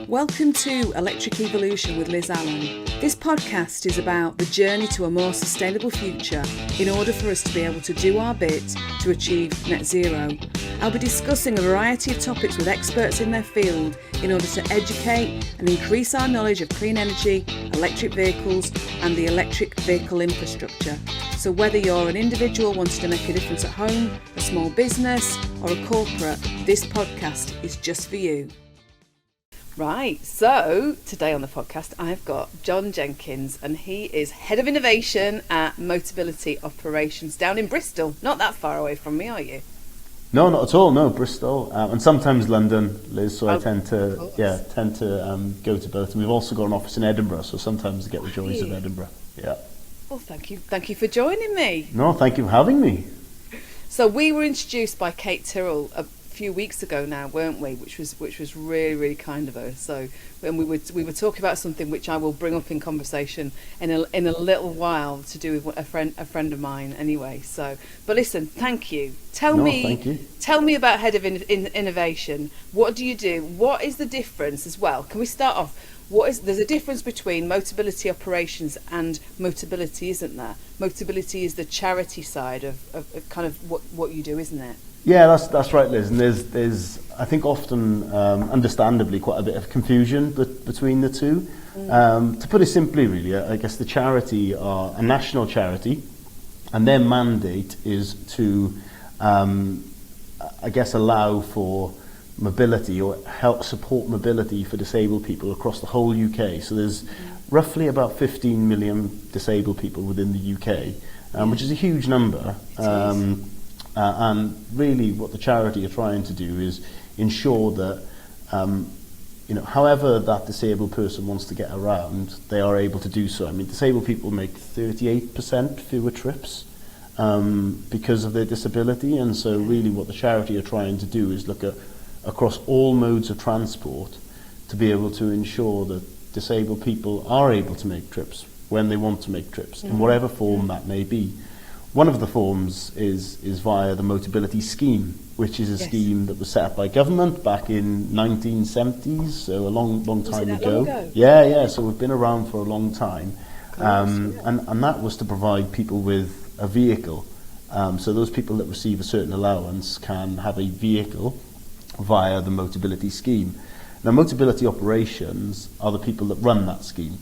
Welcome to Electric Evolution with Liz Allan. This podcast is about the journey to a more sustainable future in order for us to be able to do our bit to achieve net zero. I'll be discussing a variety of topics with experts in their field in order to educate and increase our knowledge of clean energy, electric vehicles and the electric vehicle infrastructure. So whether you're an individual wanting to make a difference at home, a small business or a corporate, this podcast is just for you. Right, so today on the podcast I've got Jon Jenkins, and he is Head of Innovation at Motability Operations down in Bristol. Not that far away from me, are you? No, not at all. No, Bristol, and sometimes London, Liz. So I tend to go to both. And we've also got an office in Edinburgh, so sometimes I get the joys of Edinburgh. Yeah. Well, thank you for joining me. No, thank you for having me. So we were introduced by Kate Tyrrell a few weeks ago now, weren't we? Which was really, really kind of her. So when we were talking about something which I will bring up in conversation in a little while, to do with a friend of mine anyway. So, but listen, thank you. Tell me about Head of Innovation. What do you do? What is the difference as well? Can we start off? There's a difference between Motability Operations and Motability, isn't there? Motability is the charity side of kind of what you do, isn't it? Yeah, that's right, Liz. And there's I think often, understandably, quite a bit of confusion between the two. To put it simply, really, I guess the charity are a national charity, and their mandate is to, I guess, allow for mobility or help support mobility for disabled people across the whole UK. So there's roughly about 15 million disabled people within the UK, which is a huge number. And really what the charity are trying to do is ensure that, however that disabled person wants to get around, they are able to do so. I mean, disabled people make 38% fewer trips because of their disability, and so really what the charity are trying to do is look at across all modes of transport to be able to ensure that disabled people are able to make trips when they want to make trips, in whatever form that may be. One of the forms is via the Motability Scheme, which is a scheme that was set up by government back in 1970s, so a long time ago. Long ago? Yeah, so we've been around for a long time. And that was to provide people with a vehicle. So those people that receive a certain allowance can have a vehicle via the Motability Scheme. Now, Motability Operations are the people that run that scheme.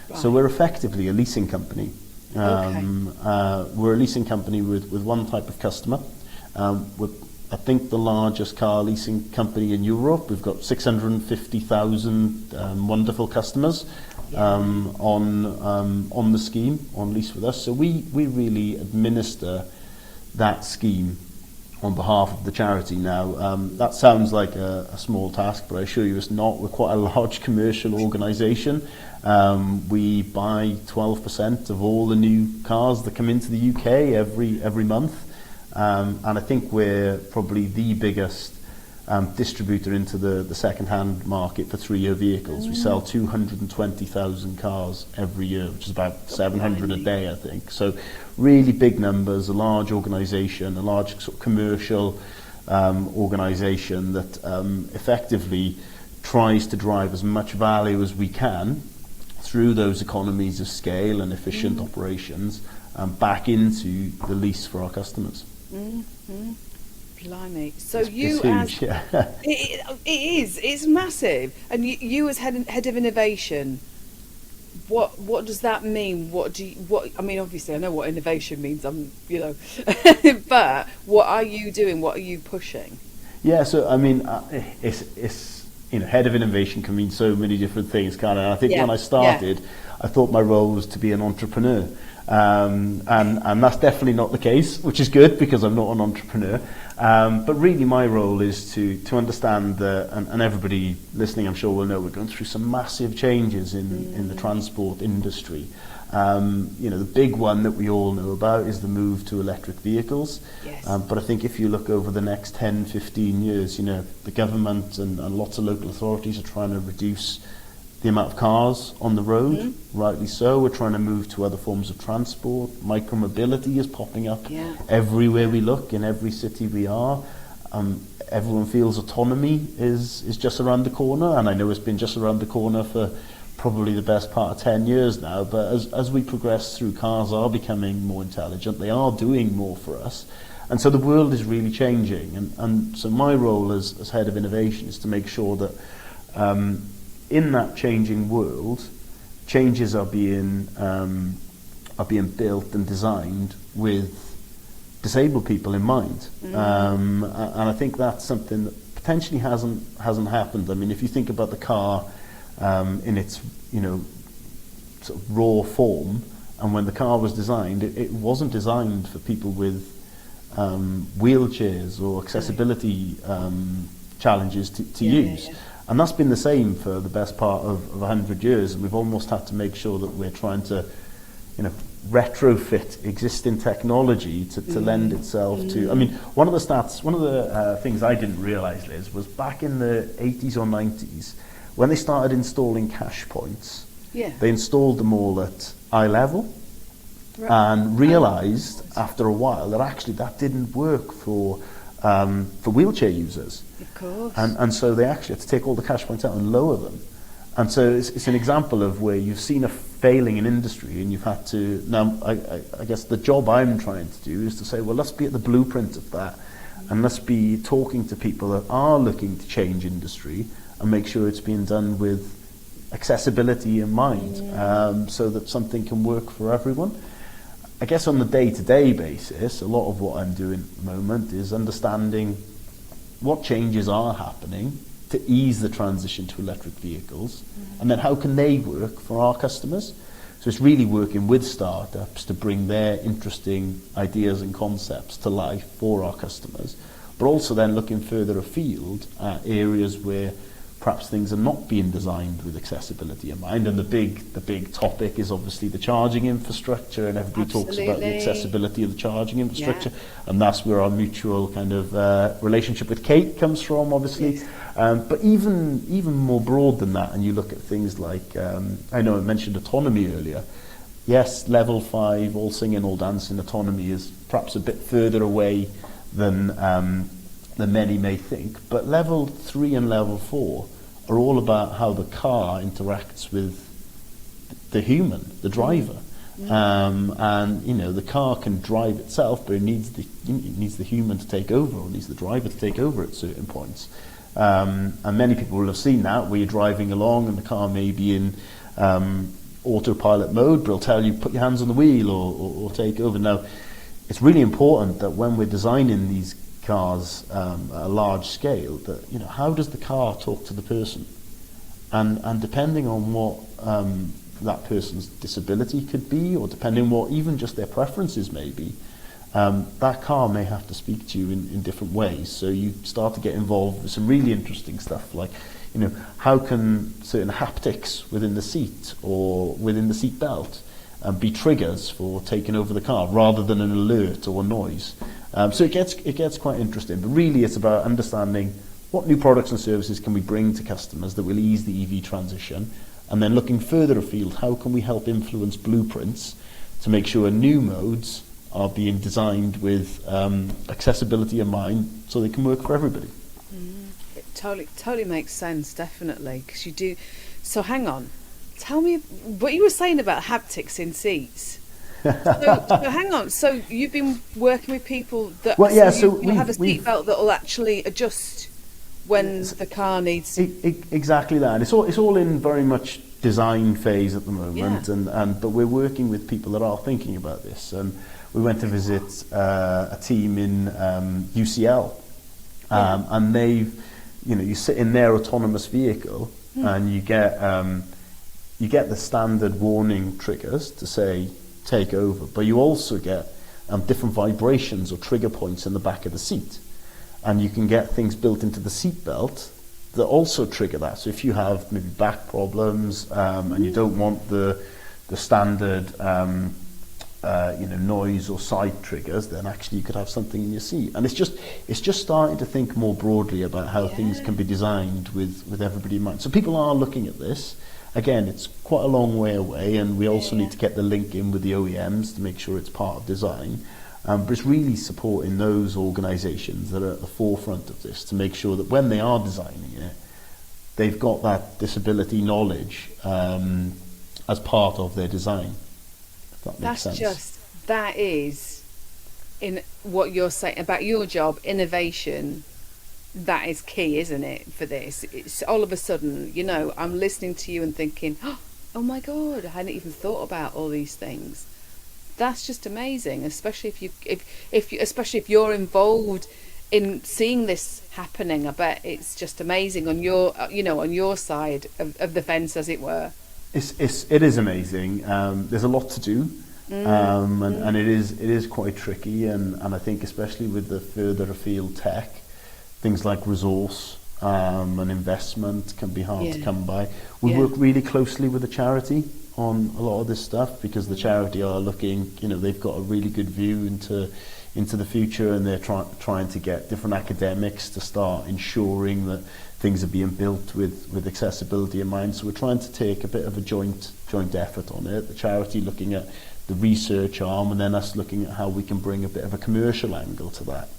Right. So we're effectively a leasing company. We're a leasing company with one type of customer. We're, I think, the largest car leasing company in Europe. We've got 650,000 wonderful customers on the scheme, on lease with us. So we really administer that scheme on behalf of the charity. Now, that sounds like a small task, but I assure you it's not. We're quite a large commercial organisation. We buy 12% of all the new cars that come into the UK every month, and I think we're probably the biggest distributor into the second-hand market for 3-year vehicles. We sell 220,000 cars every year, which is about 700 a day, I think. So really big numbers, a large organisation, a large sort of commercial organisation that effectively tries to drive as much value as we can through those economies of scale and efficient operations back into the lease for our customers. Blimey. So it's huge, it's massive. And you as head of innovation, what does that mean? I mean, obviously I know what innovation means, but what are you doing? What are you pushing? Yeah, so I mean, it's head of innovation can mean so many different things, can't it? And I think when I started, I thought my role was to be an entrepreneur. And that's definitely not the case, which is good because I'm not an entrepreneur. But really my role is to understand and everybody listening I'm sure will know we're going through some massive changes in the transport industry. The big one that we all know about is the move to electric vehicles. Yes. But I think if you look over the next 10, 15 years, the government and lots of local authorities are trying to reduce the amount of cars on the road, rightly so. We're trying to move to other forms of transport. Micromobility is popping up everywhere we look, in every city we are. everyone feels autonomy is just around the corner, and I know it's been just around the corner for probably the best part of 10 years now, but as we progress through, cars are becoming more intelligent, they are doing more for us, and so the world is really changing, and so my role as head of innovation is to make sure that in that changing world, changes are being built and designed with disabled people in mind, and I think that's something that potentially hasn't happened. I mean, if you think about the car in its sort of raw form, and when the car was designed, it wasn't designed for people with wheelchairs or accessibility challenges to use. And that's been the same for the best part of 100 years, and we've almost had to make sure that we're trying to retrofit existing technology to lend itself to. I mean, one of the things I didn't realise, Liz, was back in the 80s or 90s, when they started installing ChargePoints, they installed them all at eye level, and realised after a while that actually that didn't work for wheelchair users. Of course. And so they actually had to take all the ChargePoints out and lower them. And so it's an example of where you've seen a failing in industry, and you've had to. Now, I guess the job I'm trying to do is to say, well, let's be at the blueprint of that, and let's be talking to people that are looking to change industry and make sure it's being done with accessibility in mind, so that something can work for everyone. I guess on the day-to-day basis, a lot of what I'm doing at the moment is understanding what changes are happening to ease the transition to electric vehicles, and then how can they work for our customers. So it's really working with startups to bring their interesting ideas and concepts to life for our customers, but also then looking further afield at areas where perhaps things are not being designed with accessibility in mind. And the big topic is obviously the charging infrastructure, and everybody talks about the accessibility of the charging infrastructure, and that's where our mutual kind of relationship with Kate comes from, obviously. But even more broad than that, and you look at things like, I know I mentioned autonomy earlier. Yes, level 5, all singing, all dancing autonomy is perhaps a bit further away than many may think, but level 3 and level 4 are all about how the car interacts with the human, the driver. And the car can drive itself, but it needs the human to take over, or needs the driver to take over at certain points. And many people will have seen that, where you're driving along and the car may be in autopilot mode, but it'll tell you put your hands on the wheel or take over. Now, it's really important that when we're designing these cars at a large scale, that how does the car talk to the person, and depending on what that person's disability could be, or depending on what even just their preferences may be, that car may have to speak to you in different ways. So you start to get involved with some really interesting stuff, like how can certain haptics within the seat or within the seat belt be triggers for taking over the car rather than an alert or a noise. So it gets quite interesting, but really it's about understanding what new products and services can we bring to customers that will ease the EV transition, and then looking further afield, how can we help influence blueprints to make sure new modes are being designed with accessibility in mind, so they can work for everybody. It totally makes sense, definitely, because you do. So hang on, tell me what you were saying about haptics in seats. So hang on. So you've been working with people that you have a seatbelt that will actually adjust when the car needs. Exactly that. It's all in very much design phase at the moment, but we're working with people that are thinking about this. And we went to visit a team in UCL, and they've, you sit in their autonomous vehicle and you get the standard warning triggers to say take over, but you also get different vibrations or trigger points in the back of the seat, and you can get things built into the seat belt that also trigger that. So if you have maybe back problems and you don't want the standard noise or side triggers, then actually you could have something in your seat. And it's just starting to think more broadly about how things can be designed with everybody in mind. So people are looking at this. Again, it's quite a long way away, and we also need to get the link in with the OEMs to make sure it's part of design. But it's really supporting those organisations that are at the forefront of this to make sure that when they are designing it, they've got that disability knowledge as part of their design. If that makes sense. That is, in what you're saying about your job, innovation. That is key, isn't it, for this? It's all of a sudden, I'm listening to you and thinking, oh my God, I hadn't even thought about all these things. That's just amazing, especially if you're involved in seeing this happening. I bet it's just amazing on your side of the fence, as it were. It is amazing. There's a lot to do, and it is quite tricky, and I think especially with the further afield tech, things like resource and investment can be hard to come by. We work really closely with the charity on a lot of this stuff, because the charity are looking, they've got a really good view into the future, and they're trying to get different academics to start ensuring that things are being built with accessibility in mind. So we're trying to take a bit of a joint effort on it. The charity looking at the research arm, and then us looking at how we can bring a bit of a commercial angle to that.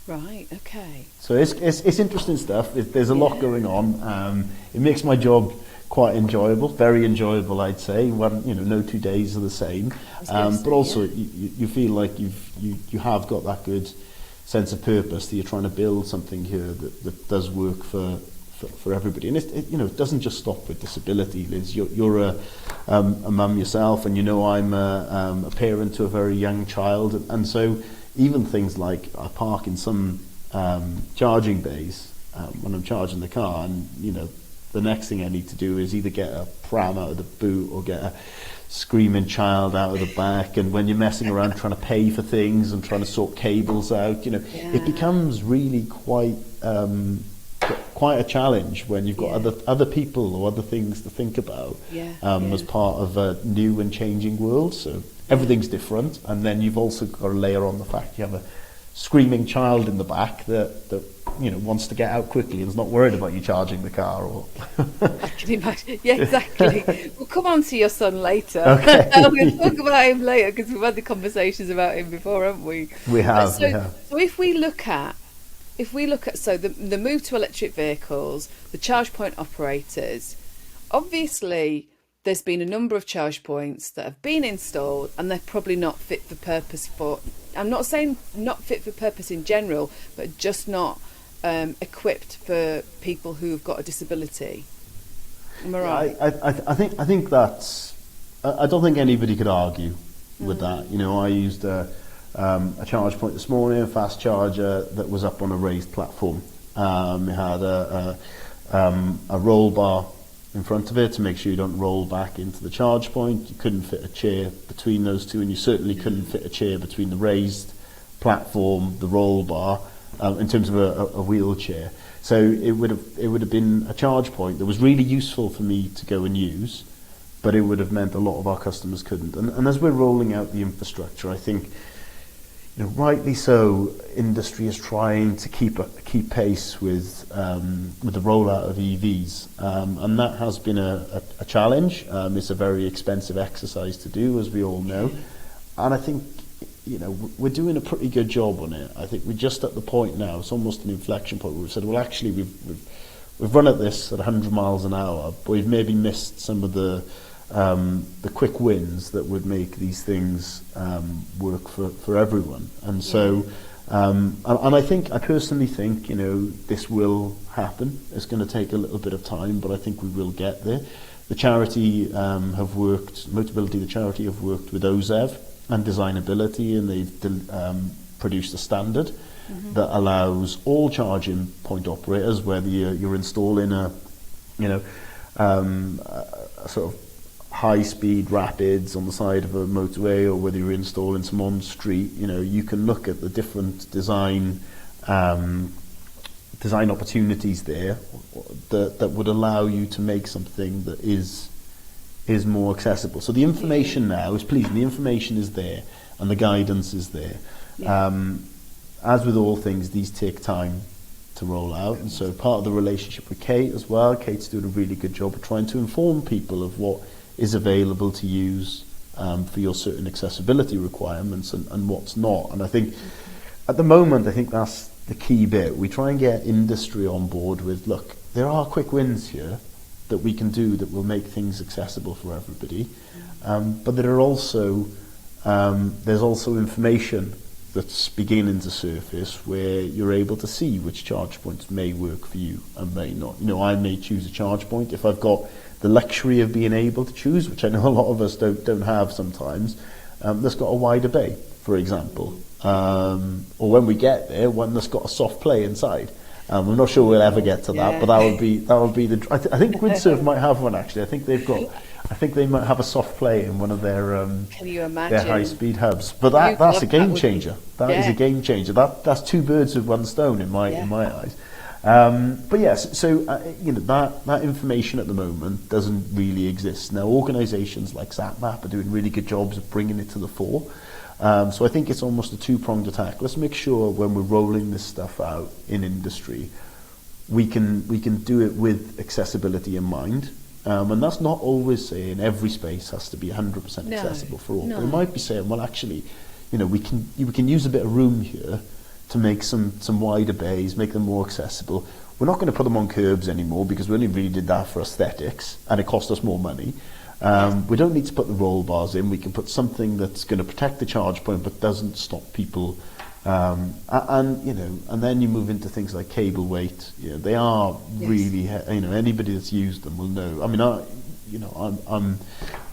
Right. Okay. So it's interesting stuff. There's a lot going on. It makes my job quite enjoyable, very enjoyable, I'd say. No 2 days are the same. But also you feel like you have got that good sense of purpose that you're trying to build something here that does work for everybody. And it doesn't just stop with disability, Liz. You're a mum yourself, and I'm a parent to a very young child, and so even things like I park in some charging bays when I'm charging the car, and the next thing I need to do is either get a pram out of the boot or get a screaming child out of the back. And when you're messing around trying to pay for things and trying to sort cables out, it becomes really quite a challenge when you've got other people or other things to think about as part of a new and changing world. So everything's different, and then you've also got to layer on the fact you have a screaming child in the back that wants to get out quickly and is not worried about you charging the car. Or I can imagine. Yeah, exactly. We'll come on to your son later. Okay. We'll talk about him later, because we've had the conversations about him before, haven't we? We have. So if we look at the move to electric vehicles, the ChargePoint operators, obviously there's been a number of ChargePoints that have been installed, and they're probably not fit for purpose for, I'm not saying not fit for purpose in general, but just not equipped for people who've got a disability. Am I right? I think that's, I don't think anybody could argue with that. I used a ChargePoint this morning, a fast charger that was up on a raised platform. It had a roll bar in front of it to make sure you don't roll back into the charge point. You couldn't fit a chair between those two, and you certainly couldn't fit a chair between the raised platform, the roll bar, in terms of a wheelchair. So it would have been a charge point that was really useful for me to go and use, but it would have meant a lot of our customers couldn't. And as we're rolling out the infrastructure, I think, rightly so, industry is trying to keep pace with the rollout of EVs, and that has been a challenge. It's a very expensive exercise to do, as we all know, and I think we're doing a pretty good job on it. I think we're just at the point now; it's almost an inflection point where we've said, well, actually, we've run at this at 100 miles an hour, but we've maybe missed some of the quick wins that would make these things work for everyone. And so and I personally think this will happen. It's going to take a little bit of time, but I think we will get there. The charity Motability, the charity, have worked with OZEV and Designability, and they've produced a standard that allows all charging point operators, whether you're installing a sort of high-speed rapids on the side of a motorway, or whether you're installing some on street, you can look at the different design opportunities there that would allow you to make something that is more accessible. So the information now is pleasing. The information is there, and the guidance is there. As with all things, these take time to roll out, and so part of the relationship with Kate as well. Kate's doing a really good job of trying to inform people of what is available to use for your certain accessibility requirements and what's not. And I think at the moment, I think that's the key bit. We try and get industry on board with, look, there are quick wins here that we can do that will make things accessible for everybody. But there are also, there's also information that's beginning to surface where you're able to see which charge points may work for you and may not. I may choose a charge point if I've got the luxury of being able to choose, which I know a lot of us don't have sometimes, that's got a wider bay, for example. Or when we get there, one that's got a soft play inside. I'm not sure we'll ever get to that, but that would be the. I think Windsurf might have one actually. I think they might have a soft play in one of their Can you imagine? Their high speed hubs. But that's a game changer. That is a game changer. That's two birds with one stone in my eyes. But yes, so that information at the moment doesn't really exist now. Organisations like ZapMap are doing really good jobs of bringing it to the fore. So I think it's almost a two-pronged attack. Let's make sure when we're rolling this stuff out in industry, we can do it with accessibility in mind. And that's not always saying every space has to be 100% accessible for all. But it might be saying, well, actually, we can use a bit of room here to make some wider bays, make them more accessible. We're not going to put them on curbs anymore because we only really did that for aesthetics, and it cost us more money. We don't need to put the roll bars in. We can put something that's going to protect the charge point but doesn't stop people. And then you move into things like cable weight. They are really, anybody that's used them will know. I mean,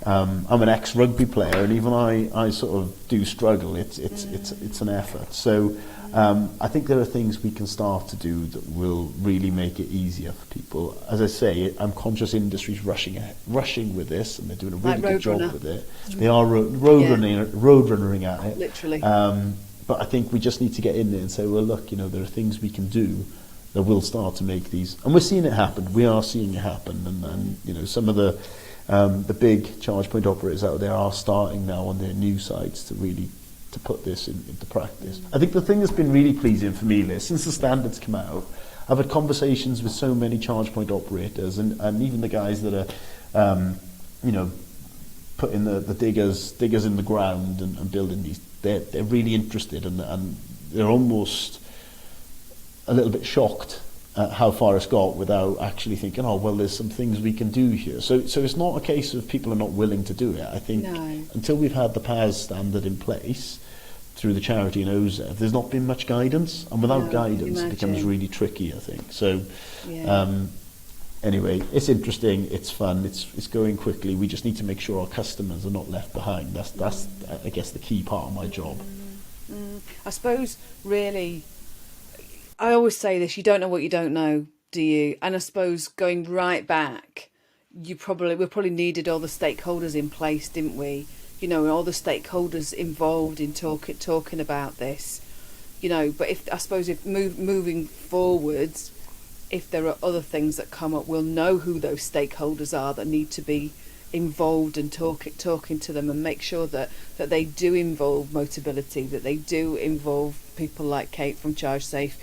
I'm an ex-rugby player, and even I sort of do struggle. It's an effort. So I think there are things we can start to do that will really make it easier for people. As I say, I'm conscious industry's rushing with this, and they're doing a really good job with it. They are roadrunnering at it. Literally. But I think we just need to get in there and say, well, look, there are things we can do that will start to make these, and we're seeing it happen. We are seeing it happen, and some of the big charge point operators out there are starting now on their new sites to really to put this into practice. I think the thing that's been really pleasing for me, Liz, since the standards come out, I've had conversations with so many charge point operators and even the guys that are, putting the diggers in the ground and building these. They're really interested and they're almost a little bit shocked at how far it's got without actually thinking, oh, well, there's some things we can do here. So it's not a case of people are not willing to do it. I think until we've had the PAS standard in place through the charity and OZEV, there's not been much guidance. And without guidance, it becomes really tricky, I think. So anyway, it's interesting, it's fun, it's going quickly. We just need to make sure our customers are not left behind. That's I guess, the key part of my job. I suppose, really, I always say this, you don't know what you don't know, do you? And I suppose going right back, we probably needed all the stakeholders in place, didn't we? All the stakeholders involved in talking about this. But if moving forwards, if there are other things that come up, we'll know who those stakeholders are that need to be involved and talking to them, and make sure that they do involve Motability, that they do involve people like Kate from ChargeSafe,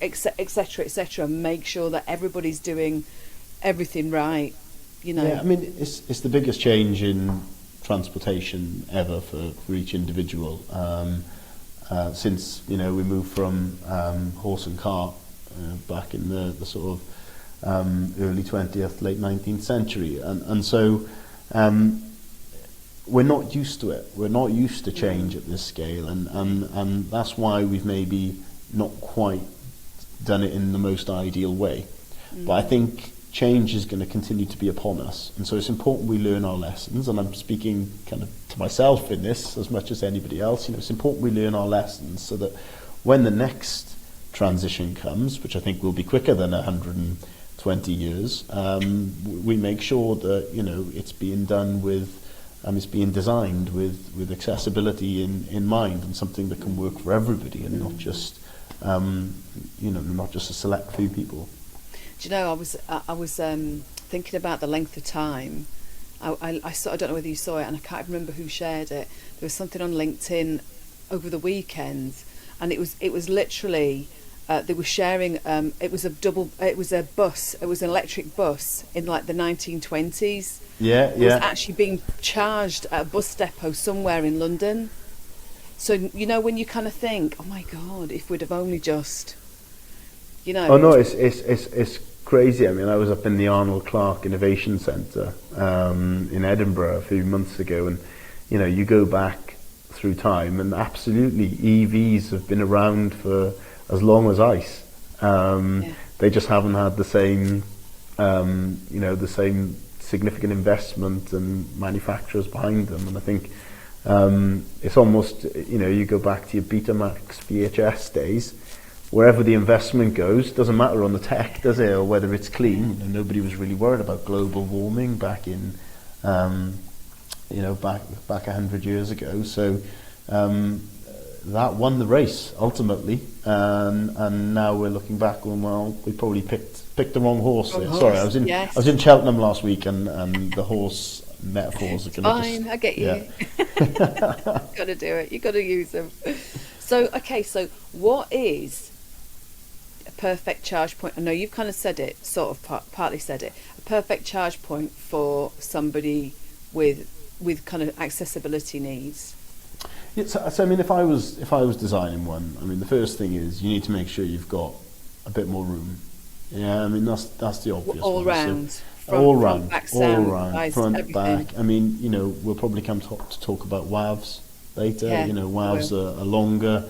etc., and make sure that everybody's doing everything right. Yeah, I mean, it's the biggest change in transportation ever for each individual since we moved from horse and cart back in the sort of early 20th, late 19th century, and so we're not used to it. We're not used to change at this scale, and that's why we've maybe not quite done it in the most ideal way. But I think change is going to continue to be upon us, and so it's important we learn our lessons, and I'm speaking kind of to myself in this as much as anybody else. It's important we learn our lessons so that when the next transition comes, which I think will be quicker than 120 years, we make sure that it's being done with it's being designed with accessibility in mind, and something that can work for everybody, and not just not just a select few people. Do you know, I was thinking about the length of time. I don't know whether you saw it, and I can't remember who shared it. There was something on LinkedIn over the weekend, and it was literally they were sharing. It was an electric bus in like the 1920s. Yeah, It was actually being charged at a bus depot somewhere in London. So when you kind of think, oh my God, if we'd have only just, Oh no, it's crazy. I mean, I was up in the Arnold Clark Innovation Centre in Edinburgh a few months ago, and you go back through time, and absolutely EVs have been around for as long as ice. They just haven't had the same, the same significant investment and manufacturers behind them. And I think it's almost, you go back to your Betamax VHS days. Wherever the investment goes, doesn't matter on the tech, does it, or whether it's clean. Nobody was really worried about global warming back in, back 100 years ago. So that won the race ultimately, and now we're looking back going, well, we probably picked the wrong horse there. Sorry, I was in Cheltenham last week, and the horse metaphors are going to fine. I get you. Yeah. Got to do it. You got to use them. So what is a perfect charge point? I know you've kind of said it, sort of partly said it. A perfect charge point for somebody with kind of accessibility needs. Yeah, so I mean, if I was designing one, I mean, the first thing is you need to make sure you've got a bit more room. Yeah, I mean that's the obvious. All round. So, all round, front, everything. back. I mean, we'll probably come to talk about WAVs later. Yeah, WAVs are longer.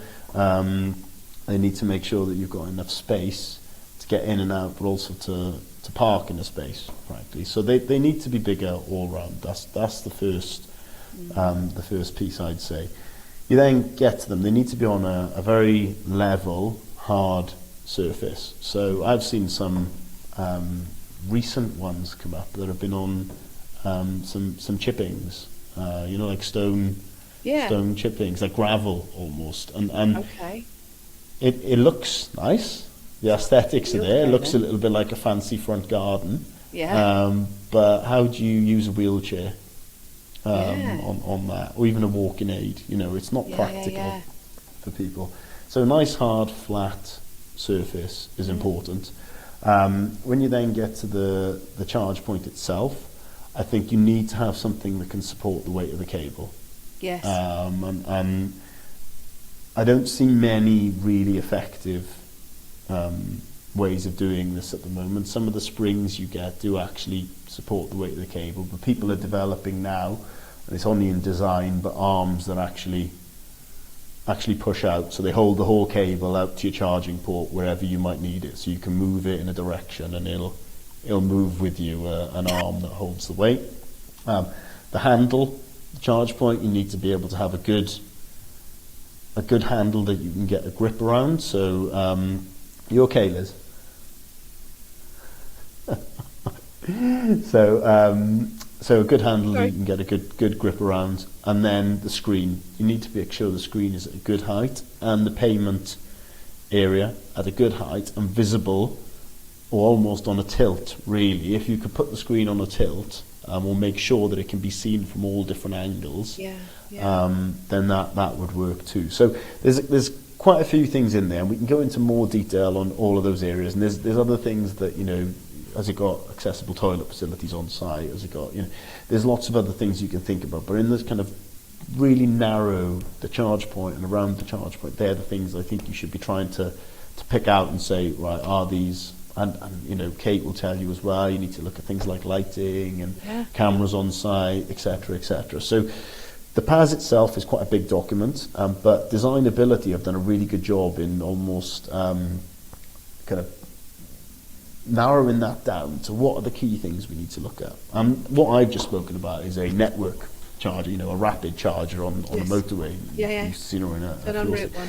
They need to make sure that you've got enough space to get in and out, but also to park in a space, frankly. So they need to be bigger all round. That's the first piece, I'd say. You then get to them. They need to be on a very level, hard surface. So I've seen some recent ones come up that have been on some chippings, like stone chippings, like gravel almost, and okay. It looks nice. The aesthetics are there. It looks a little bit like a fancy front garden. Yeah. But how do you use a wheelchair on that, or even a walking aid? It's not practical for people. So a nice hard flat surface is important. When you then get to the charge point itself, I think you need to have something that can support the weight of the cable. Yes. And I don't see many really effective ways of doing this at the moment. Some of the springs you get do actually support the weight of the cable, but people are developing now, and it's only in design, but arms that actually push out, so they hold the whole cable out to your charging port wherever you might need it, so you can move it in a direction and it'll move with you, an arm that holds the weight. The handle, the charge point, you need to be able to have a good handle that you can get a grip around. So you okay, Liz? So a good handle that you can get a good grip around, and then the screen. You need to make sure the screen is at a good height, and the payment area at a good height and visible, or almost on a tilt. Really, if you could put the screen on a tilt, we'll make sure that it can be seen from all different angles. Then that would work too. So there's quite a few things in there, and we can go into more detail on all of those areas. And there's other things that, has it got accessible toilet facilities on site? Has it got, there's lots of other things you can think about. But in this kind of really narrow, the charge point and around the charge point, they're the things I think you should be trying to pick out and say, right, are these, and Kate will tell you as well, you need to look at things like lighting and cameras on site, etc., etc. So the PAS itself is quite a big document, but designability have done a really good job in almost kind of narrowing that down to what are the key things we need to look at. What I've just spoken about is a network charger, a rapid charger on a motorway. You've seen her in a route one.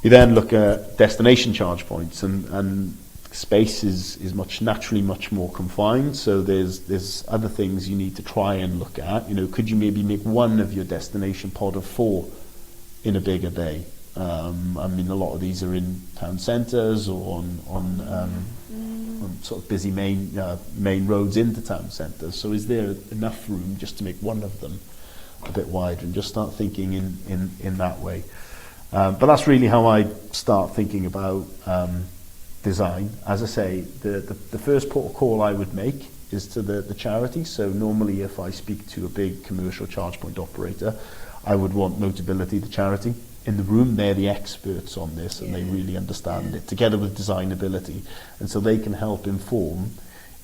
You then look at destination charge points, and space is naturally much more confined, so there's other things you need to try and look at. Could you maybe make one of your destination pod of 4 in a bigger bay? A lot of these are in town centres or on sort of busy main roads into town centres. So is there enough room just to make one of them a bit wider, and just start thinking in that way? But that's really how I start thinking about design. As I say, the first port of call I would make is to the charity. So normally if I speak to a big commercial charge point operator, I would want Motability, the charity, in the room. They're the experts on this, and they really understand it, together with designability, and so they can help inform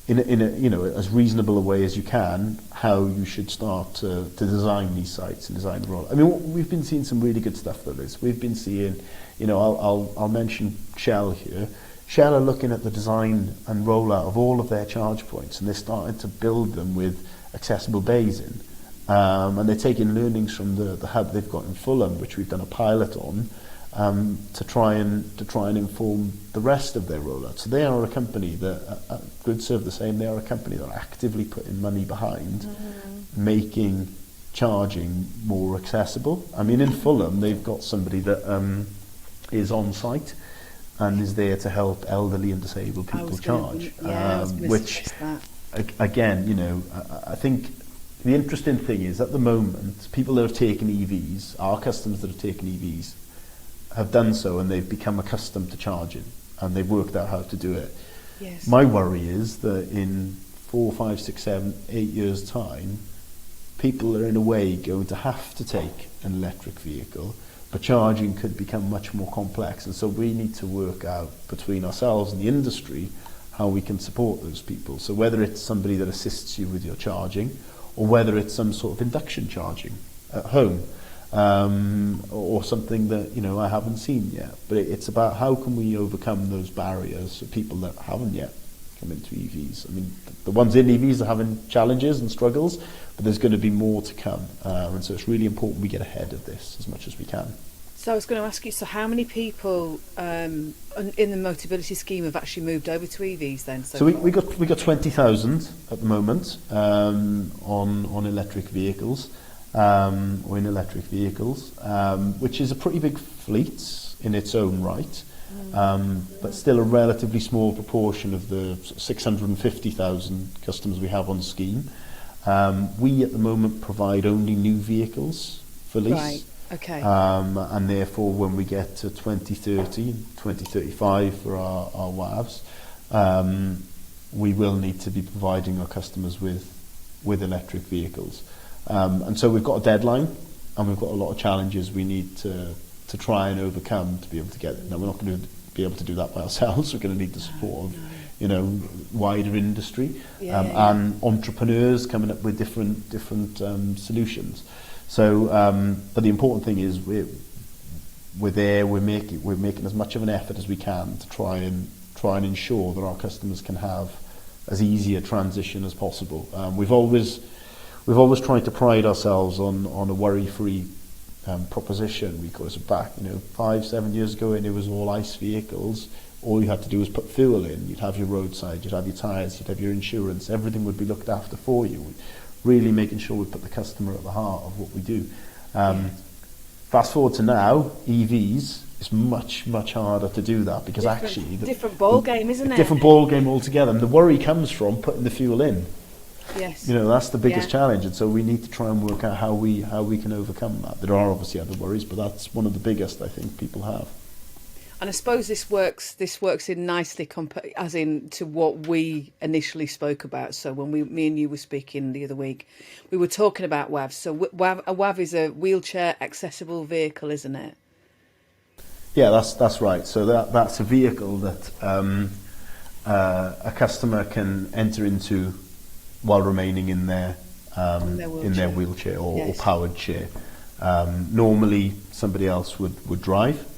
in a as reasonable a way as you can how you should start to design these sites and design the rollout. I mean, we've been seeing some really good stuff though, Liz. We've been seeing, I'll mention Shell here. Shell are looking at the design and rollout of all of their charge points, and they're starting to build them with accessible bays in. And they're taking learnings from the hub they've got in Fulham, which we've done a pilot on, to try and inform the rest of their rollout. So they are a company that Gridserve the same. They are a company that are actively putting money behind making charging more accessible. I mean, in Fulham they've got somebody that is on site and is there to help elderly and disabled people charge. Which again, I think the interesting thing is, at the moment, people that have taken EVs, our customers that have taken EVs, have done so and they've become accustomed to charging and they've worked out how to do it. Yes. My worry is that in 4, 5, 6, 7, 8 years' time, people are in a way going to have to take an electric vehicle, but charging could become much more complex. And so we need to work out between ourselves and the industry how we can support those people. So whether it's somebody that assists you with your charging, or whether it's some sort of induction charging at home, or something that I haven't seen yet. But it's about how can we overcome those barriers for people that haven't yet come into EVs. I mean, the ones in EVs are having challenges and struggles, but there's going to be more to come, and so it's really important we get ahead of this as much as we can. So I was going to ask you, so how many people in the Motability scheme have actually moved over to EVs then? So we got 20,000 at the moment on electric vehicles, or in electric vehicles, which is a pretty big fleet in its own right, but still a relatively small proportion of the 650,000 customers we have on scheme. We at the moment provide only new vehicles for lease. Right. Okay. And therefore, when we get to 2030 and 2035 for our WAVs, we will need to be providing our customers with electric vehicles. And so we've got a deadline, and we've got a lot of challenges we need to try and overcome to be able to get it. Now, we're not going to be able to do that by ourselves. We're going to need the support of wider industry, and entrepreneurs coming up with different solutions. So, but the important thing is we're there. We're making as much of an effort as we can to try and ensure that our customers can have as easy a transition as possible. We've always tried to pride ourselves on a worry-free proposition. Because back 5-7 years ago, and it was all ICE vehicles. All you had to do was put fuel in. You'd have your roadside. You'd have your tyres. You'd have your insurance. Everything would be looked after for you. Really making sure we put the customer at the heart of what we do. Fast forward to now, EVs, it's much harder to do that, because different ball game, isn't it? Different ball game altogether. And the worry comes from putting the fuel in. Yes. That's the biggest challenge, and so we need to try and work out how we can overcome that. There are obviously other worries, but that's one of the biggest I think people have. And I suppose this works in nicely as in to what we initially spoke about. So when me and you were speaking the other week, we were talking about WAVs. So a WAV is a wheelchair accessible vehicle, isn't it? Yeah, that's right. So that's a vehicle that a customer can enter into while remaining in their wheelchair or powered chair. Normally somebody else would drive.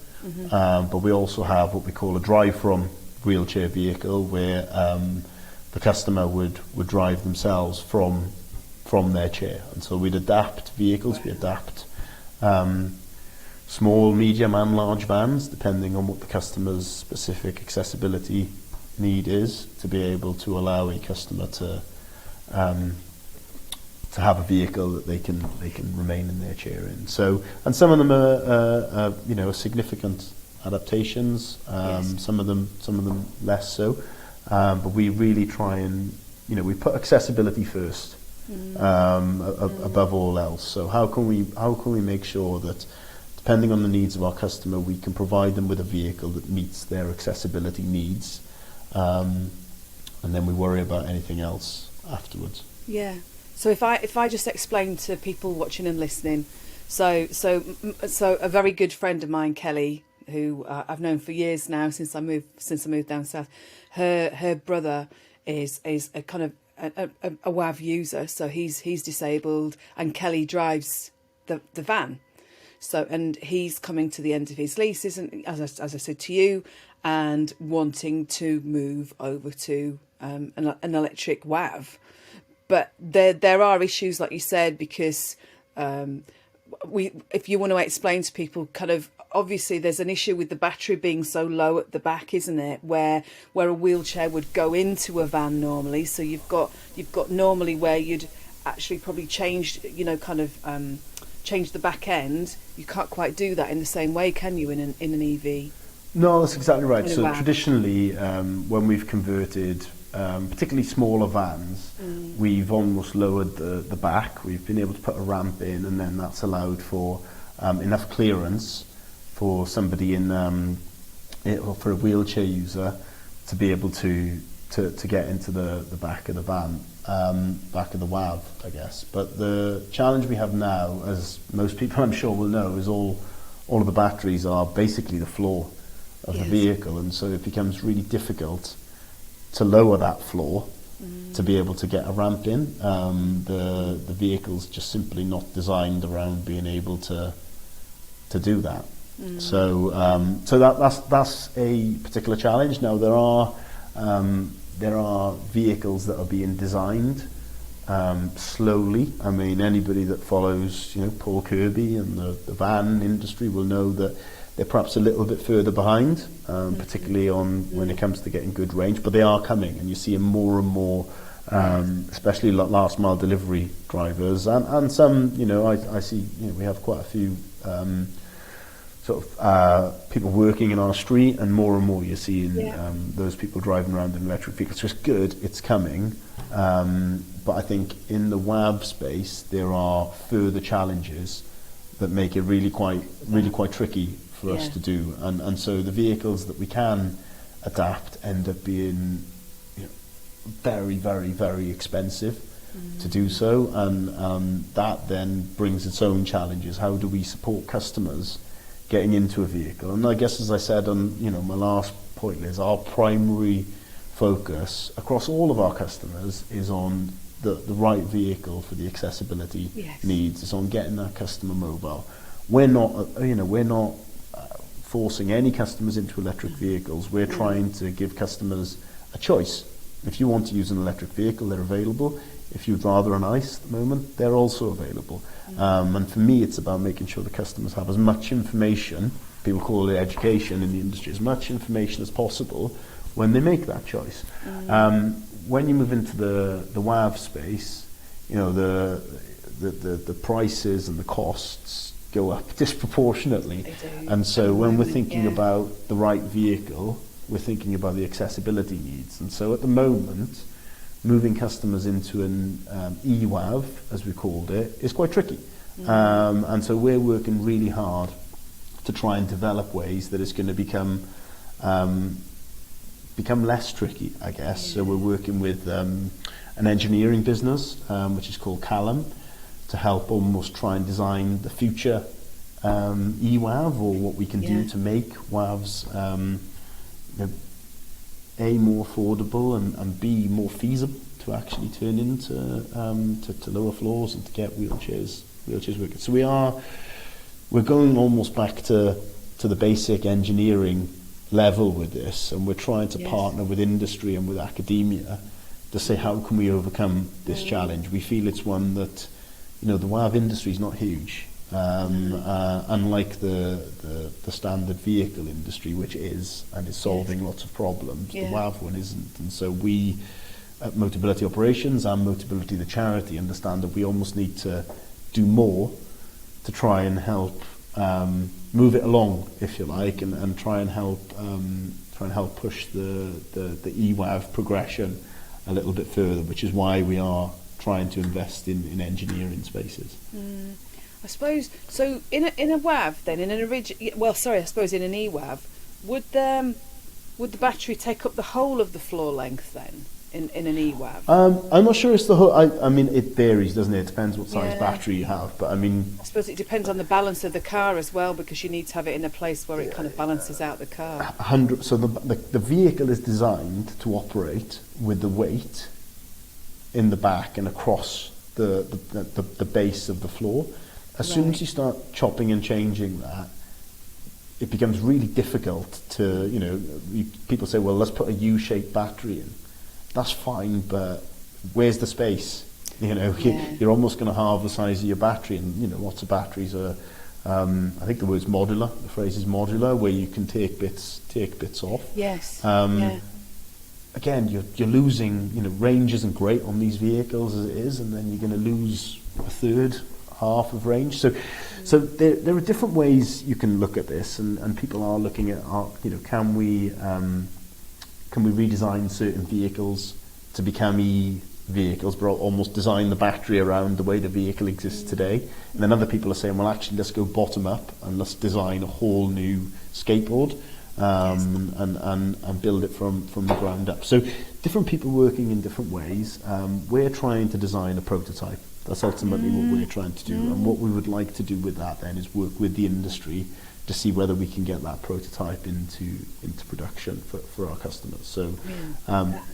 But we also have what we call a drive-from wheelchair vehicle, where the customer would drive themselves from their chair. And so we'd adapt vehicles, we adapt small, medium and large vans, depending on what the customer's specific accessibility need is, to be able to allow a customer to have a vehicle that they can remain in their chair in. So, and some of them are significant adaptations. Some of them less so. But we really try and we put accessibility first above all else. So how can we make sure that depending on the needs of our customer, we can provide them with a vehicle that meets their accessibility needs, and then we worry about anything else afterwards. Yeah. So if I just explain to people watching and listening, so a very good friend of mine, Kelly, who I've known for years now since I moved down south. Her brother is a kind of a WAV user, so he's disabled, and Kelly drives the van. So, and he's coming to the end of his leases, and as I said to you, and wanting to move over to an electric WAV. But there are issues, like you said, because if you want to explain to people, kind of, obviously there's an issue with the battery being so low at the back, isn't it? Where a wheelchair would go into a van normally. So you've got normally where you'd actually probably change the back end. You can't quite do that in the same way, can you, in an EV? No, that's exactly right. So traditionally, when we've converted particularly smaller vans, we've almost lowered the back. We've been able to put a ramp in, and then that's allowed for enough clearance for somebody or for a wheelchair user to be able to get into the back of the van, back of the WAV, I guess. But the challenge we have now, as most people I'm sure will know, is all of the batteries are basically the floor of the vehicle, and so it becomes really difficult to lower that floor to be able to get a ramp in. The vehicle's just simply not designed around being able to do that. So that's a particular challenge. Now there are vehicles that are being designed slowly. I mean, anybody that follows Paul Kirby and the van industry will know that they're perhaps a little bit further behind, particularly when it comes to getting good range, but they are coming, and you're seeing more and more, especially last mile delivery drivers, and some, I see, we have quite a few people working in our street, and more you're seeing those people driving around in electric vehicles. So it's good, it's coming, but I think in the WAV space there are further challenges that make it really quite tricky for us to do, and so the vehicles that we can adapt end up being very, very, very expensive to do so, and that then brings its own challenges. How do we support customers getting into a vehicle? And I guess, as I said on my last point, is our primary focus across all of our customers is on the right vehicle for the accessibility needs. It's on getting that customer mobile. We're not forcing any customers into electric vehicles. We're trying to give customers a choice. If you want to use an electric vehicle, they're available. If you'd rather an ICE at the moment, they're also available. And for me, it's about making sure the customers have as much information, people call it education in the industry, as much information as possible when they make that choice. When you move into the WAV space, the prices and the costs go up disproportionately. And so when we're thinking about the right vehicle, we're thinking about the accessibility needs. And so at the moment, moving customers into an eWAV, as we called it, is quite tricky. And so we're working really hard to try and develop ways that it's going to become less tricky, I guess. So we're working with an engineering business, which is called Callum, to help almost try and design the future eWAV, or what we can do to make WAVs A, more affordable, and B, more feasible to actually turn into to lower floors and to get wheelchairs working. So we're going almost back to the basic engineering level with this, and we're trying to partner with industry and with academia to say, how can we overcome this challenge? We feel it's one that the WAV industry is not huge, unlike the standard vehicle industry, which is solving lots of problems. The WAV one isn't, and so we at Motability Operations and Motability the charity understand that we almost need to do more to try and help move it along, if you like, and try and help push the eWAV progression a little bit further, which is why we are trying to invest in engineering spaces. I suppose so. In a WAV, then in an I suppose in an eWAV, would the battery take up the whole of the floor length then? In an eWAV? I'm not sure it's the whole. I mean, it varies, doesn't it? It depends what size Yeah. battery you have. But I mean, I suppose it depends on the balance of the car as well, because you need to have it in a place where it kind of balances out the car. 100. So the vehicle is designed to operate with the weight in the back and across the base of the floor. As soon as you start chopping and changing that, it becomes really difficult to, people say, well, let's put a U-shaped battery in. That's fine, but where's the space? You're almost going to halve the size of your battery, and lots of batteries are. I think the word's modular. The phrase is modular, where you can take bits off. Yes. Again, you're losing. Range isn't great on these vehicles as it is, and then you're going to lose a third, half of range. So there are different ways you can look at this, and people are looking at, can we redesign certain vehicles to become vehicles, but almost design the battery around the way the vehicle exists today. And then other people are saying, well, actually, let's go bottom up and let's design a whole new skateboard and build it from the ground up. So different people working in different ways. We're trying to design a prototype. That's ultimately what we're trying to do. And what we would like to do with that then is work with the industry to see whether we can get that prototype into production for our customers. So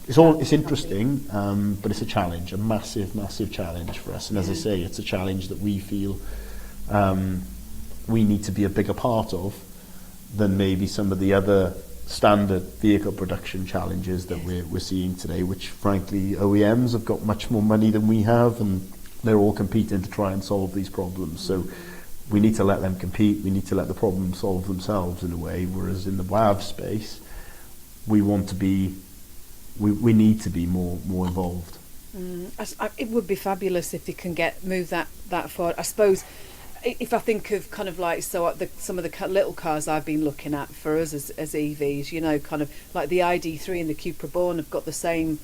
it's interesting, but it's a challenge, a massive challenge for us. And as I say, it's a challenge that we feel we need to be a bigger part of than maybe some of the other standard vehicle production challenges that we're seeing today, which frankly OEMs have got much more money than we have, and they're all competing to try and solve these problems. So we need to let them compete. We need to let the problem solve themselves in a way. Whereas in the WAV space, we need to be more involved. It would be fabulous if you can move that forward. I suppose if I think of kind of like some of the little cars I've been looking at for us as EVs, kind of like the ID3 and the Cupra Born have got the same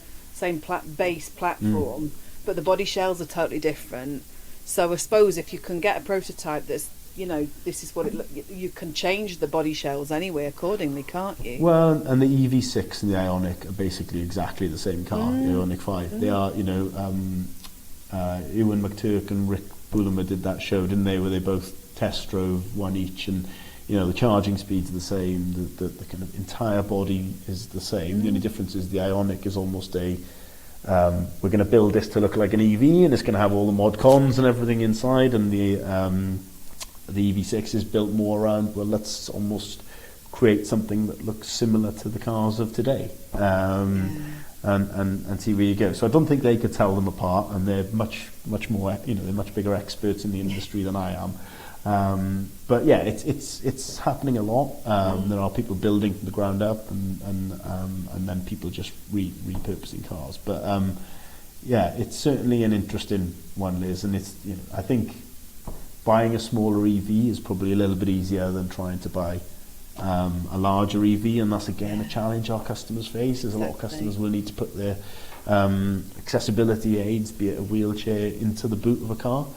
base platform. But the body shells are totally different. So I suppose if you can get a prototype that's, this is what you can change the body shells anyway accordingly, can't you? Well, and the EV6 and the Ioniq are basically exactly the same car, the Ioniq 5. They are, Ewan McTurk and Rick Bullimer did that show, didn't they, where they both test drove one each, and the charging speeds are the same, the kind of entire body is the same. The only difference is the Ioniq is almost we're going to build this to look like an EV, and it's going to have all the mod cons and everything inside, and the EV6 is built more around, well, let's almost create something that looks similar to the cars of today, and see where you go. So I don't think they could tell them apart, and they're much more, they're much bigger experts in the industry than I am. But yeah, it's happening a lot. There are people building from the ground up, and then people just repurposing cars. But yeah, it's certainly an interesting one, Liz. And it's I think buying a smaller EV is probably a little bit easier than trying to buy a larger EV, and that's again a challenge our customers face. There's a lot of customers will need to put their accessibility aids, be it a wheelchair, into the boot of a car,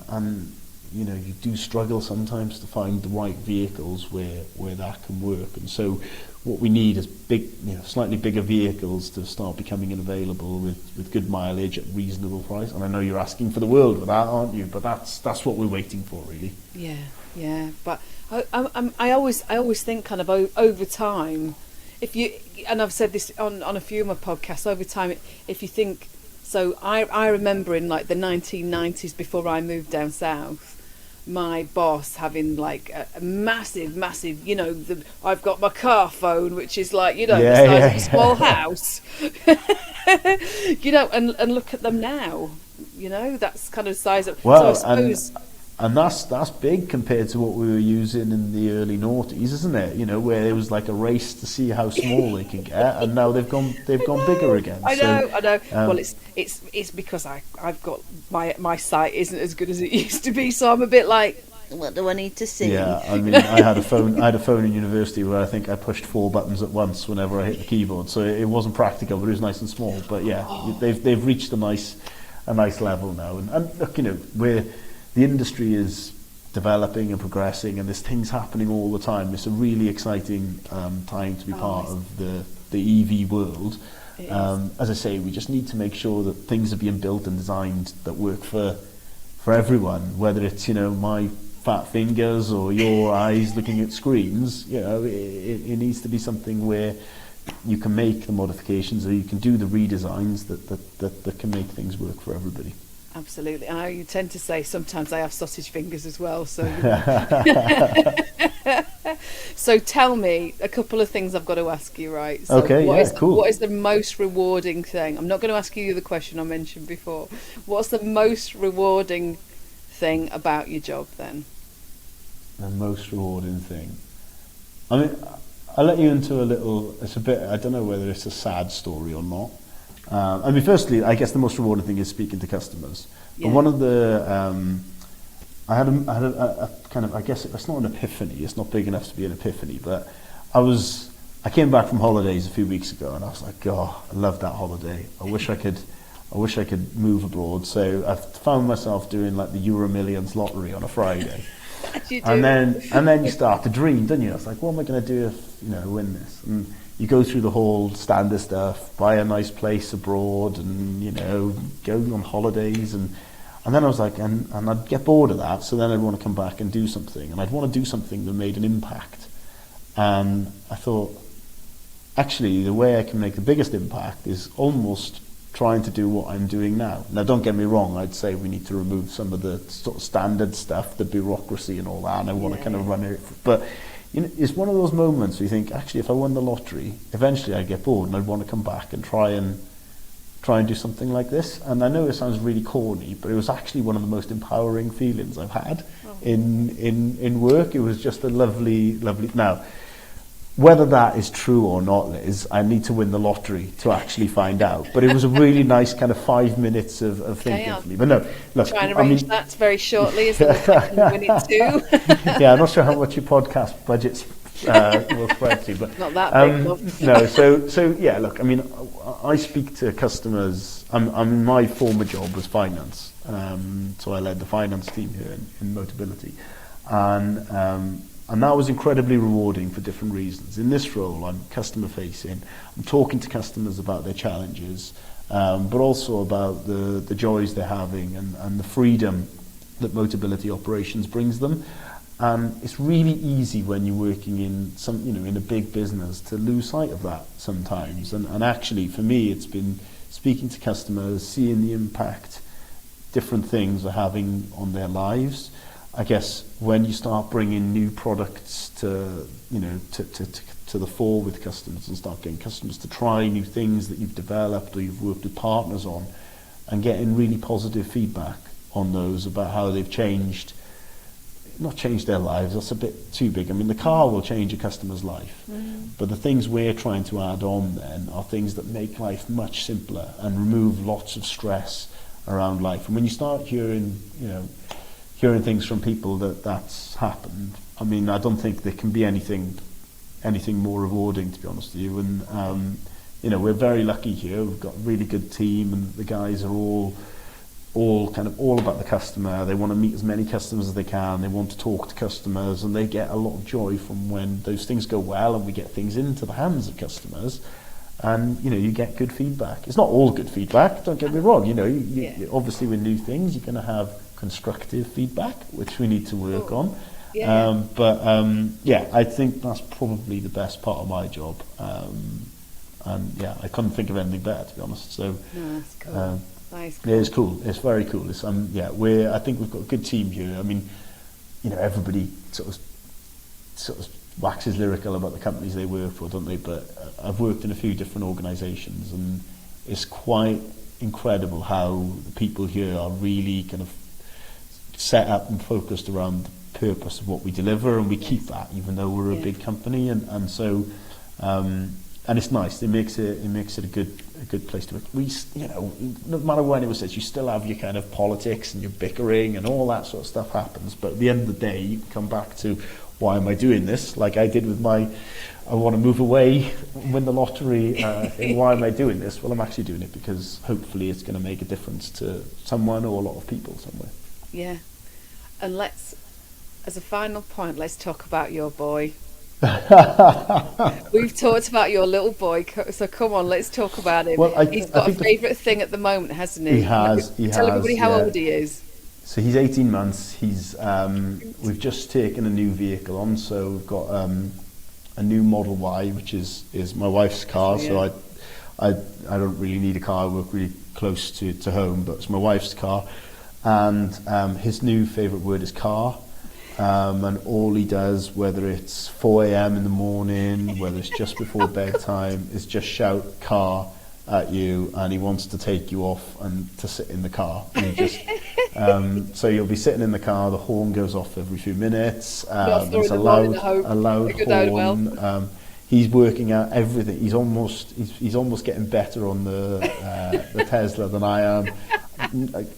and you do struggle sometimes to find the right vehicles where that can work. And so what we need is big, slightly bigger vehicles to start becoming available with good mileage at reasonable price. And I know you're asking for the world with that, aren't you? But that's what we're waiting for, really. Yeah. But I always think kind of over time, and I've said this on a few of my podcasts, over time, if you think, so I remember in like the 1990s, before I moved down south, my boss having like a massive, I've got my car phone, which is like, the size of a small house, and look at them now, that's kind of size of, well, so I suppose. And that's big compared to what we were using in the early noughties, isn't it? Where it was like a race to see how small they can get, and now they've gone bigger again. I know. Well, it's because I've got my sight isn't as good as it used to be, so I'm a bit like, what do I need to see? Yeah, I mean, I had a phone in university where I think I pushed 4 buttons at once whenever I hit the keyboard, so it wasn't practical, but it was nice and small. But yeah, they've reached a nice level now, and look, the industry is developing and progressing, and there's things happening all the time. It's a really exciting time to be part of the EV world. As I say, we just need to make sure that things are being built and designed that work for everyone, whether it's, you know, my fat fingers or your eyes looking at screens. You know, it needs to be something where you can make the modifications or you can do the redesigns that can make things work for everybody. Absolutely. I know you tend to say sometimes I have sausage fingers as well. So, so tell me a couple of things I've got to ask you, right? So cool. What is the most rewarding thing? I'm not going to ask you the question I mentioned before. What's the most rewarding thing about your job then? The most rewarding thing. I mean, I'll let you into a little, it's a bit, I don't know whether it's a sad story or not. I mean, firstly, I guess the most rewarding thing is speaking to customers. Yeah. And one of the, I had a kind of, I guess it's not an epiphany, it's not big enough to be an epiphany, but I came back from holidays a few weeks ago and I was like, oh, I love that holiday. I wish I could move abroad. So I found myself doing like the Euro Millions lottery on a Friday. And then you start to dream, don't you? I was like, what am I going to do if, you know, win this? And you go through the whole standard stuff, buy a nice place abroad and, you know, go on holidays. And then I was like, and I'd get bored of that. So then I'd want to come back and do something. And I'd want to do something that made an impact. And I thought, actually, the way I can make the biggest impact is almost trying to do what I'm doing now. Now, don't get me wrong, I'd say we need to remove some of the sort of standard stuff, the bureaucracy and all that, and I want to kind of run it. But you know, it's one of those moments where you think, actually, if I won the lottery, eventually I'd get bored and I'd want to come back and try and do something like this. And I know it sounds really corny, but it was actually one of the most empowering feelings I've had in work. It was just a lovely. Now, whether that is true or not, Liz, I need to win the lottery to actually find out. But it was a really nice kind of 5 minutes of thinking for me. But no, look, trying to arrange that very shortly. Is that I can win it too? Yeah, I'm not sure how much your podcast budgets will spread to, but not that big. No, so yeah. Look, I mean, I speak to customers. My former job was finance, so I led the finance team here in Motability, and that was incredibly rewarding for different reasons. In this role, I'm customer facing. I'm talking to customers about their challenges, but also about the joys they're having and the freedom that Motability Operations brings them. And it's really easy when you're working in a big business to lose sight of that sometimes. And actually, for me, it's been speaking to customers, seeing the impact different things are having on their lives. I guess when you start bringing new products to the fore with customers and start getting customers to try new things that you've developed or you've worked with partners on, and getting really positive feedback on those about how they've not changed their lives, that's a bit too big. I mean, the car will change a customer's life, but the things we're trying to add on then are things that make life much simpler and remove lots of stress around life. And when you start hearing things from people that's happened, I mean, I don't think there can be anything more rewarding, to be honest with you. And we're very lucky here. We've got a really good team, and the guys are all about the customer. They want to meet as many customers as they can. They want to talk to customers, and they get a lot of joy from when those things go well and we get things into the hands of customers. And you get good feedback. It's not all good feedback, don't get me wrong. You obviously with new things you're going to have constructive feedback, which we need to work on. I think that's probably the best part of my job. I couldn't think of anything better, to be honest. So that's cool. Nice. Yeah, it's cool. It's very cool. It's I think we've got a good team here. I mean, everybody sort of waxes lyrical about the companies they work for, don't they? But I've worked in a few different organisations, and it's quite incredible how the people here are really kind of set up and focused around the purpose of what we deliver, and we keep that even though we're a big company, and so and it's nice. It makes it a good place to work. We, no matter when it was said, you still have your kind of politics and your bickering and all that sort of stuff happens. But at the end of the day, you can come back to, why am I doing this? Like I did with I want to move away, win the lottery. And why am I doing this? Well, I'm actually doing it because hopefully it's going to make a difference to someone or a lot of people somewhere. Yeah. And as a final point, let's talk about your boy. We've talked about your little boy, so come on, let's talk about him. Well, He's got a favourite thing at the moment, hasn't he? He has. Tell everybody how old he is. So he's 18 months. We've just taken a new vehicle on, so we've got a new Model Y, which is my wife's car. So I don't really need a car. I work really close to home, but it's my wife's car. And his new favourite word is car. And all he does, whether it's 4 a.m. in the morning, whether it's just before bedtime, is just shout car at you, and he wants to take you off and to sit in the car. And he just, so you'll be sitting in the car, the horn goes off every few minutes. There's a loud horn. He's working out everything. He's almost getting better on the Tesla than I am.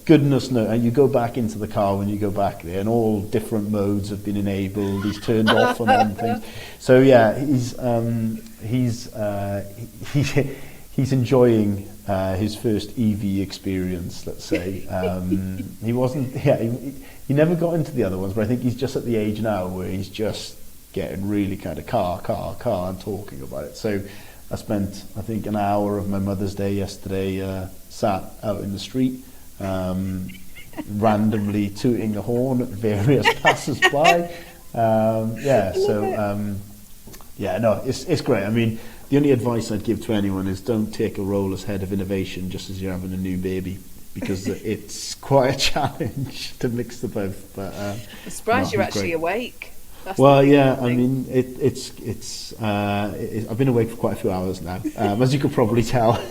Goodness no, and you go back into the car when you go back there, and all different modes have been enabled. He's turned off and on things. So yeah, he's enjoying his first EV experience, let's say. He never got into the other ones, but I think he's just at the age now where he's just getting really kind of car and talking about it. So I spent, I think, an hour of my Mother's Day yesterday sat out in the street, randomly tooting the horn at various passers-by. It's great. I mean, the only advice I'd give to anyone is don't take a role as head of innovation just as you're having a new baby, because it's quite a challenge to mix the both. But I'm surprised you're actually awake. Well, yeah, I mean, I've been awake for quite a few hours now, as you could probably tell.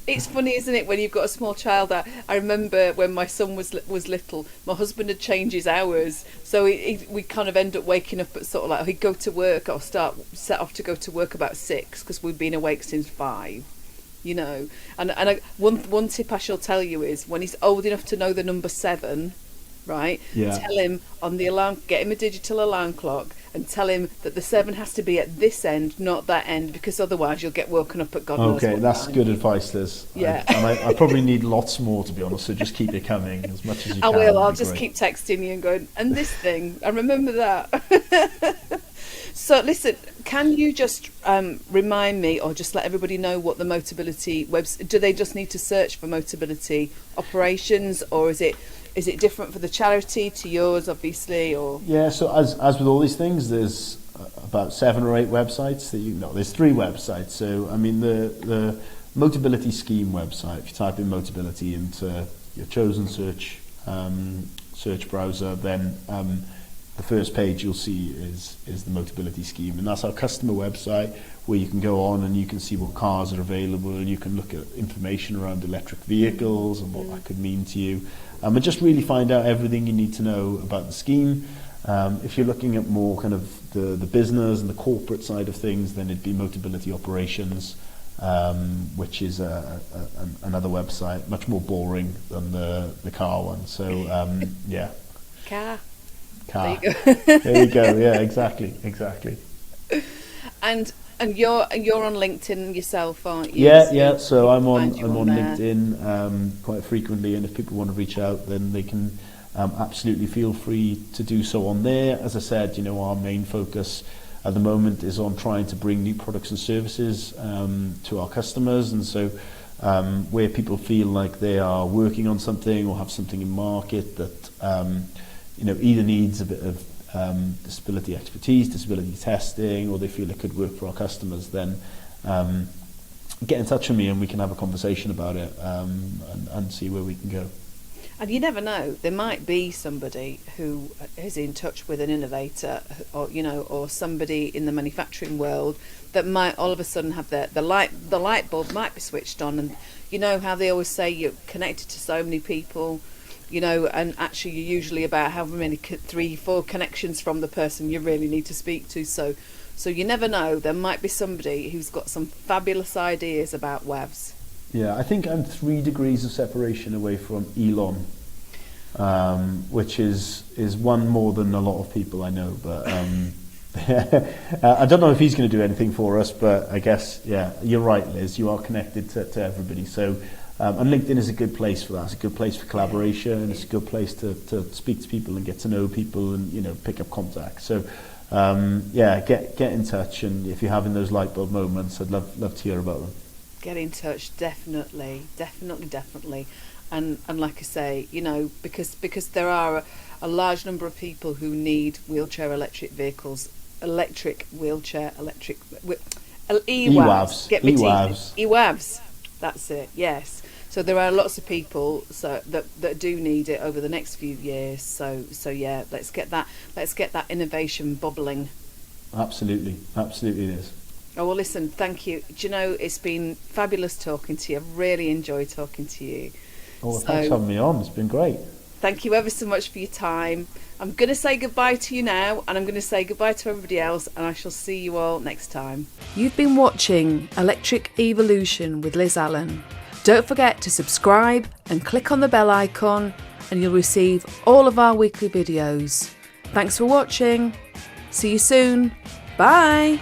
It's funny, isn't it, when you've got a small child. I remember when my son was little, my husband had changed his hours, so we kind of end up waking up at sort of like, he'd go to work or set off to go to work about 6, because we've been awake since 5. You know, one tip I shall tell you is, when he's old enough to know the number 7, right? Yeah. Tell him on the alarm, get him a digital alarm clock, and tell him that the 7 has to be at this end, not that end, because otherwise you'll get woken up at God knows what time. Okay, that's good advice, Liz. Yeah. I probably need lots more, to be honest, so just keep it coming as much as you can. I will. I'll just keep texting you and going, and this thing, I remember that. So listen, can you just remind me, or just let everybody know what the Motability website, do they just need to search for Motability Operations, or is it different for the charity to yours, obviously? Or yeah, so as with all these things, there's about 7 or 8 websites that there's 3 websites. So I mean, the Motability Scheme website, if you type in Motability into your chosen search browser, then the first page you'll see is the Motability Scheme, and that's our customer website, where you can go on and you can see what cars are available, and you can look at information around electric vehicles and what that could mean to you. And just really find out everything you need to know about the scheme. If you're looking at more kind of the business and the corporate side of things, then it'd be Motability Operations, which is another website, much more boring than the car one. So yeah. Car. There you go. Yeah, exactly. And you're on LinkedIn yourself, aren't you? Yeah. So I'm on LinkedIn quite frequently, and if people want to reach out, then they can absolutely feel free to do so on there. As I said, our main focus at the moment is on trying to bring new products and services to our customers, and so where people feel like they are working on something or have something in market that either needs a bit of disability expertise, disability testing, or they feel it could work for our customers, then get in touch with me and we can have a conversation about it and see where we can go. And you never know, there might be somebody who is in touch with an innovator, or somebody in the manufacturing world that might all of a sudden have the light bulb might be switched on, and you know how they always say you're connected to so many people. And actually you're usually about however many 3-4 connections from the person you really need to speak to. So you never know, there might be somebody who's got some fabulous ideas about WAVs. Yeah, I think I'm 3 degrees of separation away from Elon, which is one more than a lot of people I know. But I don't know if he's going to do anything for us, but I guess, yeah, you're right, Liz. You are connected to everybody. So And LinkedIn is a good place for that. It's a good place for collaboration. It's a good place to speak to people and get to know people and, you know, pick up contact. So, get in touch. And if you're having those light bulb moments, I'd love to hear about them. Get in touch, definitely. And like I say, you know, because there are a large number of people who need wheelchair electric vehicles, EWAVs. Get me EWAVs. That's it. Yes. So there are lots of people that do need it over the next few years. So yeah, let's get that innovation bubbling. Absolutely it is. Oh, well, listen, thank you. Do you know, it's been fabulous talking to you. I've really enjoyed talking to you. Oh, well, thanks for having me on. It's been great. Thank you ever so much for your time. I'm going to say goodbye to you now, and I'm going to say goodbye to everybody else, and I shall see you all next time. You've been watching Electric Evolution with Liz Allan. Don't forget to subscribe and click on the bell icon, and you'll receive all of our weekly videos. Thanks for watching. See you soon. Bye.